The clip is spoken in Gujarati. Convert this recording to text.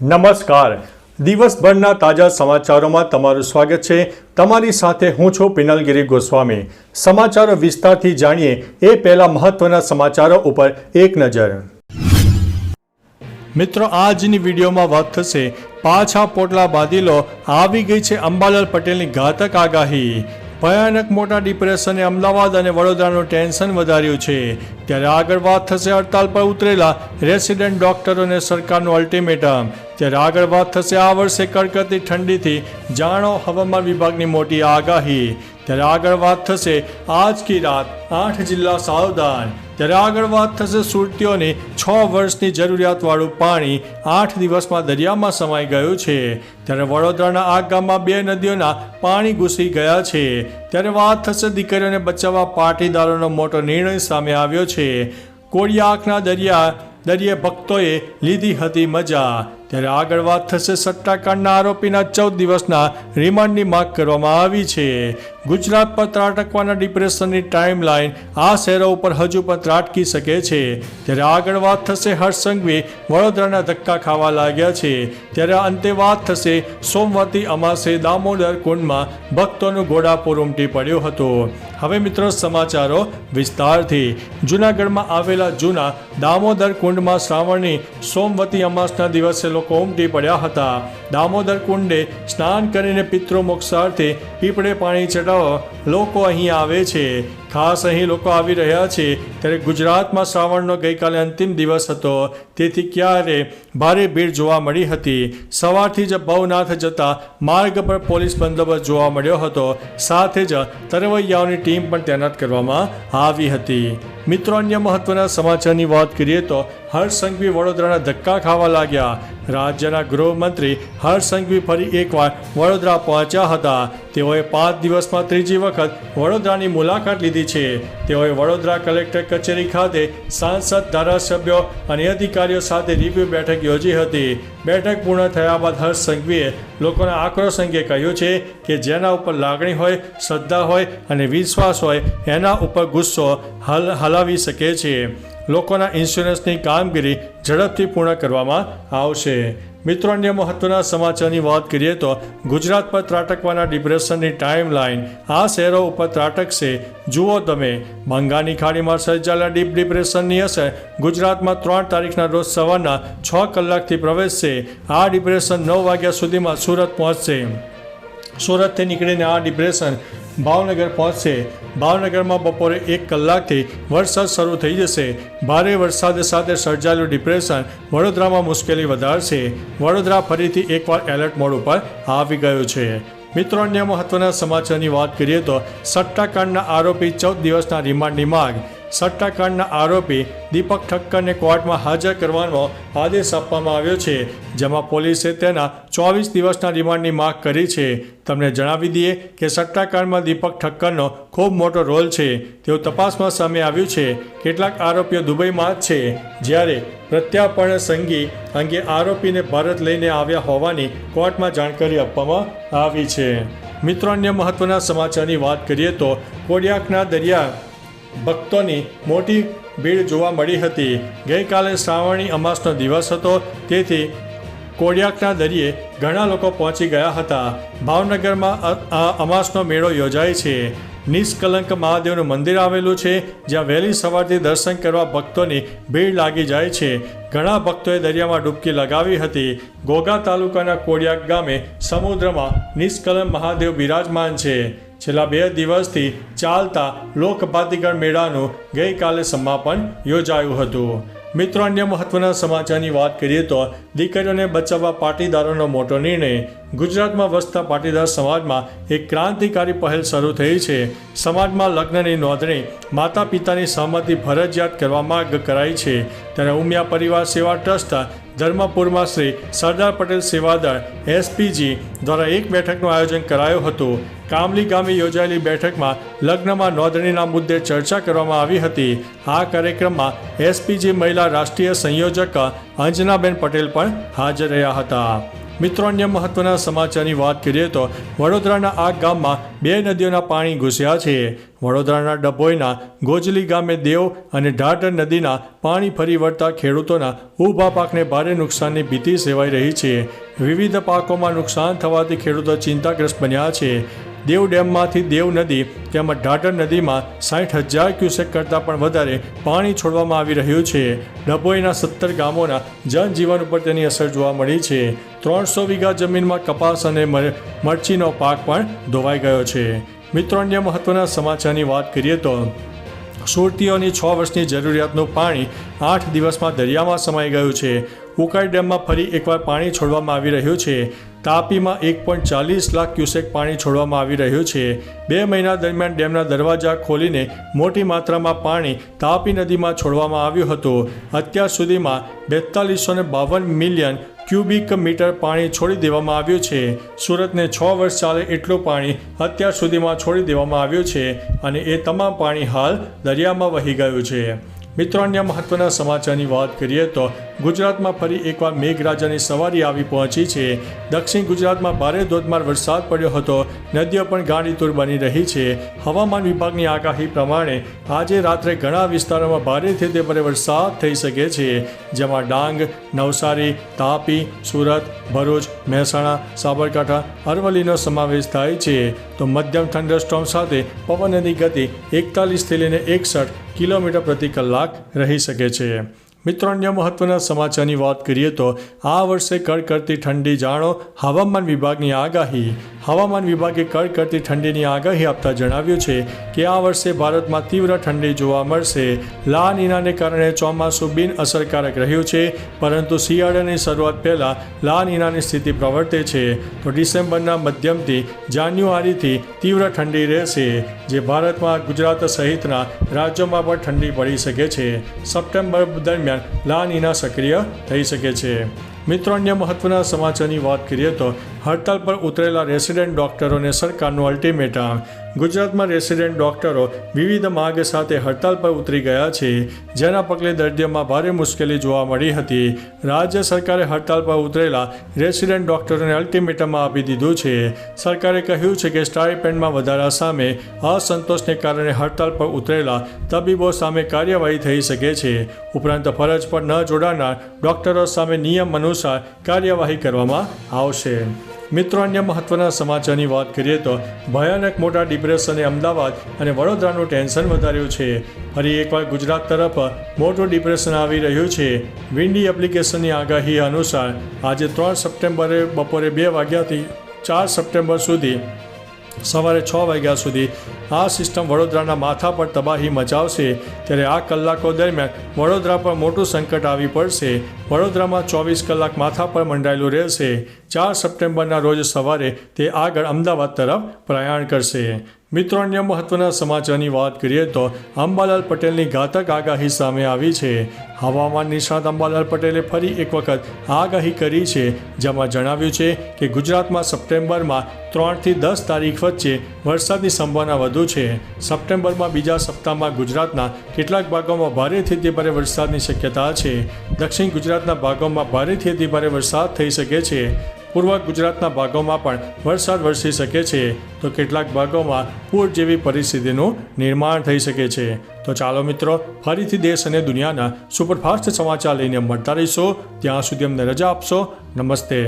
નમસ્કાર. દિવસભરના તાજા સમાચારોમાં તમારું સ્વાગત છે. તમારી સાથે હું છું પિનલગીરી ગોસ્વામી. સમાચારો વિસ્તારથી જાણીએ એ પહેલા મહત્વના સમાચારો ઉપર એક નજર. મિત્રો, આજની વિડીયોમાં વાત થશે પાછા પોટલા બાંધી લો, આવી ગઈ છે અંબાલાલ પટેલની ઘાતક આગાહી. ભયાનક મોટા ડિપ્રેશને અમદાવાદ અને વડોદરાનું ટેન્શન વધાર્યું છે. ત્યારે આગળ વાત થશે હડતાલ પર ઉતરેલા રેસિડેન્ટ ડોક્ટરોને સરકારનું અલ્ટિમેટમ. ત્યારે આગળ વાત થશે આ વર્ષે કડકડતી ઠંડીથી જાણો હવામાન વિભાગની મોટી આગાહી. ત્યારે આગળ વાત થશે આજ કી રાત 8 જિલ્લા સાવધાન. ત્યારે આગળ વાત થશે સુરતીઓની 6 વર્ષની જરૂરિયાતવાળું પાણી 8 દિવસમાં દરિયામાં સમાઈ ગયું છે. ત્યારે વડોદરાના આ ગામમાં 2 નદીઓના પાણી ઘૂસી ગયા છે. ત્યારે વાત થશે દીકરીઓને બચાવવા પાટીદારોનો મોટો નિર્ણય સામે આવ્યો છે. કોળિયા આંખના દરિયે ભક્તોએ લીધી હતી મજા. ત્યારે આગળ વાત થશે સટ્ટાકાંડના આરોપીના 14 દિવસના રિમાન્ડની માંગ કરવામાં આવી છે. ગુજરાત પર ત્રાટકવાના ડિપ્રેશનની ટાઈમલાઈન આ શહેરો ઉપર હજુ પણ ત્રાટકી શકે છે. ત્યારે આગળ વાત થશે હર્ષ સંઘવી વડોદરાના ધક્કા ખાવા લાગ્યા છે. ત્યારે અંતે વાત થશે સોમવતી અમાસે દામોદર કુંડમાં ભક્તોનું ઘોડાપૂર ઉમટી પડ્યું હતું. હવે મિત્રો સમાચારો વિસ્તારથી. જૂનાગઢમાં આવેલા જૂના દામોદર કુંડમાં શ્રાવણની સોમવતી અમાસના દિવસે લોકો ઉમટી પડ્યા હતા. દામોદર કુંડે સ્નાન કરીને પિતૃ મોક્ષાર્થે પીપળે પાણી ચડાવવા લોકો અહીં આવે છે. ખાસ અહીં લોકો આવી રહ્યા છે. ત્યારે ગુજરાતમાં શ્રાવણનો ગઈકાલે અંતિમ દિવસ હતો, તેથી ક્યારે ભારે ભીડ જોવા મળી હતી. સવારથી જ ભવનાથ જતા માર્ગ પર પોલીસ બંદોબસ્ત જોવા મળ્યો હતો. સાથે જ તરવૈયાઓની ટીમ પણ તૈનાત કરવામાં આવી હતી. મિત્રો, અન્ય મહત્વના સમાચારની વાત કરીએ તો હર્ષ સંઘવી વડોદરાના ધક્કા ખાવા લાગ્યા. રાજ્યના ગૃહમંત્રી હર્ષ સંઘવી ફરી એકવાર વડોદરા પહોંચ્યા હતા. તેઓએ 5 દિવસમાં ત્રીજી વખત વડોદરાની મુલાકાત લીધી છે. તેઓએ વડોદરા કલેક્ટર કચેરી ખાતે સાંસદ, ધારાસભ્યો અને અધિકારીઓ સાથે રિવ્યુ બેઠક યોજી હતી. બેઠક પૂર્ણ થયા બાદ હર્ષ સંઘવીએ લોકોના આક્રોશ અંગે કહ્યું છે કે જેના ઉપર લાગણી હોય, શ્રદ્ધા હોય અને વિશ્વાસ હોય એના ઉપર ગુસ્સો હલાવી શકે છે. લોકોના ઇન્સ્યોરન્સની કામગીરી ઝડપથી પૂર્ણ કરવામાં આવશે. મિત્રો, અન્ય મહત્વના સમાચારની વાત કરીએ તો ગુજરાત પર ત્રાટકવાના ડિપ્રેશનની ટાઈમલાઈન આ શહેરો ઉપર ત્રાટકશે. જુઓ તમે, બંગાળની ખાડીમાં સર્જાયેલા ડીપ ડિપ્રેશનની અસર ગુજરાતમાં 3 તારીખના રોજ સવારના 6 કલાકથી પ્રવેશશે. આ ડિપ્રેશન 9 વાગ્યા સુધીમાં સુરત પહોંચશે. સુરતથી નીકળીને આ ડિપ્રેશન ભાવનગર પહોંચશે. ભાવનગરમાં બપોરે 1 કલાકથી વરસાદ શરૂ થઈ જશે. ભારે વરસાદ સાથે સર્જાયેલું ડિપ્રેશન વડોદરામાં મુશ્કેલી વધારશે. વડોદરા ફરીથી એકવાર એલર્ટ મોડ ઉપર આવી ગયું છે. મિત્રો, અન્ય મહત્વના સમાચારની વાત કરીએ તો સટ્ટાકાંડના આરોપી 14 દિવસના રિમાન્ડની માંગ. સટ્ટાકાંડના આરોપી દીપક ઠક્કરને કોર્ટમાં હાજર કરવાનો આદેશ આપવામાં આવ્યો છે, જેમાં પોલીસે તેના 24 દિવસના રિમાન્ડની માંગ કરી છે. તમને જણાવી દઈએ કે સટ્ટાકાંડમાં દીપક ઠક્કરનો ખૂબ મોટો રોલ છે તેવું તપાસમાં સામે આવ્યું છે. કેટલાક આરોપીઓ દુબઈમાં જ છે, જ્યારે પ્રત્યાર્પણ સંઘી અંગે આરોપીને ભારત લઈને આવ્યા હોવાની કોર્ટમાં જાણકારી આપવામાં આવી છે. મિત્રો, અન્ય મહત્વના સમાચારની વાત કરીએ તો કોળિયાકના દરિયા ભક્તોની મોટી ભીડ જોવા મળી હતી. ગઈકાલે શ્રાવણી અમાસનો દિવસ હતો, તેથી કોળિયાકના દરિયે ઘણા લોકો પહોંચી ગયા હતા. ભાવનગરમાં અમાસનો મેળો યોજાય છે. નિષ્કલંક મહાદેવનું મંદિર આવેલું છે, જ્યાં વહેલી સવારથી દર્શન કરવા ભક્તોની ભીડ લાગી જાય છે. ઘણા ભક્તોએ દરિયામાં ડૂબકી લગાવી હતી. ઘોઘા તાલુકાના કોળિયાક ગામે સમુદ્રમાં નિષ્કલંક મહાદેવ બિરાજમાન છે. છેલ્લા 2 દિવસથી ચાલતા લોકભાતીગળ મેળાનું ગઈકાલે સમાપન યોજાયું હતું. મિત્રો, અન્ય મહત્વના સમાચારની વાત કરીએ તો દીકરીઓને બચાવવા પાટીદારોનો મોટો નિર્ણય. ગુજરાતમાં વસતા પાટીદાર સમાજમાં એક ક્રાંતિકારી પહેલ શરૂ થઈ છે. સમાજમાં લગ્નની નોંધણી માતા પિતાની સહમતિ ફરજિયાત કરવા માંગ કરાઈ છે. ત્યારે ઉમિયા પરિવાર સેવા ટ્રસ્ટ ધર્મપુરમાં શ્રી સરદાર પટેલ સેવાદળ SPG દ્વારા એક બેઠકનું આયોજન કરાયું હતું. કામલી ગામે યોજાયેલી બેઠકમાં લગ્નમાં નોંધણીના મુદ્દે ચર્ચા કરવામાં આવી હતી. આ કાર્યક્રમમાં SPG મહિલા રાષ્ટ્રીય સંયોજક અંજનાબેન પટેલ પણ હાજર રહ્યા હતા. મિત્રો, અન્ય મહત્વના સમાચારની વાત કરીએ તો વડોદરાના આ ગામમાં 2 નદીઓના પાણી ઘૂસ્યા છે. વડોદરાના ડભોઈના ગોજલી ગામે દેવ અને ઢાઢર નદીના પાણી ફરી વળતા ખેડૂતોના ઊભા પાકને ભારે નુકસાનની ભીતિ સેવાઈ રહી છે. વિવિધ પાકોમાં નુકસાન થવાથી ખેડૂતો ચિંતાગ્રસ્ત બન્યા છે. દેવ ડેમમાંથી દેવ નદી તેમજ ઢાઢર નદીમાં 60,000 ક્યુસેક કરતાં પણ વધારે પાણી છોડવામાં આવી રહ્યું છે. ડભોઈના 17 ગામોના જનજીવન ઉપર તેની અસર જોવા મળી છે. 300 વીઘા જમીનમાં કપાસ અને મરચીનો પાક પણ ધોવાઈ ગયો છે. મિત્રો, અન્ય મહત્વના સમાચારની વાત કરીએ તો સુરતીઓની 6 વર્ષની જરૂરિયાતનું પાણી 8 દિવસમાં દરિયામાં સમાઈ ગયું છે. ઉકાઈ ડેમમાં ફરી એકવાર પાણી છોડવામાં આવી રહ્યું છે. તાપીમાં 1.40 લાખ ક્યુસેક પાણી છોડવામાં આવી રહ્યું છે. 2 મહિના દરમિયાન ડેમના દરવાજા ખોલીને મોટી માત્રામાં પાણી તાપી નદીમાં છોડવામાં આવ્યું હતું. અત્યાર સુધીમાં 4252 મિલિયન ક્યુબિક મીટર પાણી છોડી દેવામાં આવ્યું છે. સુરતને 6 વર્ષ ચાલે એટલું પાણી અત્યાર સુધીમાં છોડી દેવામાં આવ્યું છે અને એ તમામ પાણી હાલ દરિયામાં વહી ગયું છે. મિત્રો, અન્ય મહત્વના સમાચારની વાત કરીએ તો ગુજરાતમાં ફરી એકવાર મેઘરાજાની સવારી આવી પહોંચી છે. દક્ષિણ ગુજરાતમાં ભારે ધોધમાર વરસાદ પડ્યો હતો. નદીઓ પણ ગાંડીતુર બની રહી છે. હવામાન વિભાગની આગાહી પ્રમાણે આજે રાત્રે ઘણા વિસ્તારોમાં ભારેથી તે ભારે વરસાદ થઈ શકે છે, જેમાં ડાંગ, નવસારી, તાપી, સુરત, ભરૂચ, મહેસાણા, સાબરકાંઠા, અરવલ્લીનો સમાવેશ થાય છે. તો મધ્યમ થંડરસ્ટોર્મ સાથે પવનની ગતિ 41થી લઈને 61 કિલોમીટર પ્રતિ કલાક રહી શકે છે. મિત્રો, અન્ય મહત્વના સમાચારની વાત કરીએ તો આ વર્ષે કડકડતી ઠંડી જાણો હવામાન વિભાગની આગાહી. હવામાન વિભાગે કડકડતી ઠંડીની આગાહી આપતા જણાવ્યું છે કે આ વર્ષે ભારતમાં તીવ્ર ઠંડી જોવા મળશે. લા નીનાને કારણે ચોમાસું બિન અસરકારક રહ્યું છે, પરંતુ શિયાળાની શરૂઆત પહેલાં લા નીનાની સ્થિતિ પ્રવર્તે છે. તો ડિસેમ્બરના મધ્યમથી જાન્યુઆરીથી તીવ્ર ઠંડી રહેશે, જે ભારતમાં ગુજરાત સહિતના રાજ્યોમાં પણ ઠંડી પડી શકે છે. સપ્ટેમ્બર દરમિયાન લા નીના સક્રિય થઈ શકે છે. મિત્રો, અન્ય મહત્વના સમાચારની વાત કરીએ તો હડતાલ પર ઉતરેલા રેસિડેન્ટ ડોક્ટરોને સરકારનું અલ્ટિમેટમ. ગુજરાતમાં રેસિડેન્ટ ડોક્ટરો વિવિધ માંગ સાથે હડતાલ પર ઉતરી ગયા છે, જેના પગલે દર્દીઓમાં ભારે મુશ્કેલી જોવા મળી હતી. રાજ્ય સરકારે હડતાલ પર ઉતરેલા રેસિડેન્ટ ડોક્ટરોને અલ્ટિમેટમ આપી દીધું છે. સરકારે કહ્યું છે કે સ્ટાઇપેન્ડમાં વધારા સામે અસંતોષને કારણે હડતાલ પર ઉતરેલા તબીબો સામે કાર્યવાહી થઈ શકે છે. ઉપરાંત ફરજ પર ન જોડાનાર ડોક્ટરો સામે નિયમ અનુસાર કાર્યવાહી કરવામાં આવશે. મિત્રો, અન્ય મહત્વના સમાચારની વાત કરીએ તો ભયાનક મોટા ડિપ્રેશને અમદાવાદ અને વડોદરાનું ટેન્શન વધાર્યું છે. ફરી એકવાર ગુજરાત તરફ મોટું ડિપ્રેશન આવી રહ્યું છે. વિન્ડી એપ્લિકેશનની આગાહી અનુસાર આજે 3 સપ્ટેમ્બરે બપોરે 2 વાગ્યાથી 4 સપ્ટેમ્બર સુધી સવારે 6 વાગ્યા સુધી આ સિસ્ટમ વડોદરાના માથા પર તબાહી મચાવશે. ત્યારે આ કલાકો દરમિયાન વડોદરા પર મોટું સંકટ આવી પડશે. વડોદરામાં 24 કલાક માથા પર મંડાયેલું રહેશે. 4 સપ્ટેમ્બરના રોજ સવારે તે આગળ અમદાવાદ તરફ પ્રયાણ કરશે. મિત્રો, અન્ય મહત્વના સમાચારની વાત કરીએ તો અંબાલાલ પટેલની ઘાતક આગાહી સામે આવી છે. હવામાન નિષ્ણાત અંબાલાલ પટેલે ફરી એક વખત આગાહી કરી છે, જેમાં જણાવ્યું છે કે ગુજરાતમાં સપ્ટેમ્બરમાં 3 થી 10 તારીખ વચ્ચે વરસાદની સંભાવના વધુ છે. સપ્ટેમ્બરમાં બીજા સપ્તાહમાં ગુજરાતના કેટલાક ભાગોમાં ભારેથી અતિભારે વરસાદની શક્યતા છે. દક્ષિણ ગુજરાતના ભાગોમાં ભારેથી અતિભારે વરસાદ થઈ શકે છે. પૂર્વ ગુજરાતના ભાગોમાં પણ વરસાદ વરસી શકે છે. તો કેટલાક ભાગોમાં પૂર જેવી પરિસ્થિતિનું નિર્માણ થઈ શકે છે. તો ચાલો મિત્રો, ફરીથી દેશ અને દુનિયાના સુપરફાસ્ટ સમાચાર લઈને મળતા રહીશો. ત્યાં સુધી અમને રજા આપશો. નમસ્તે.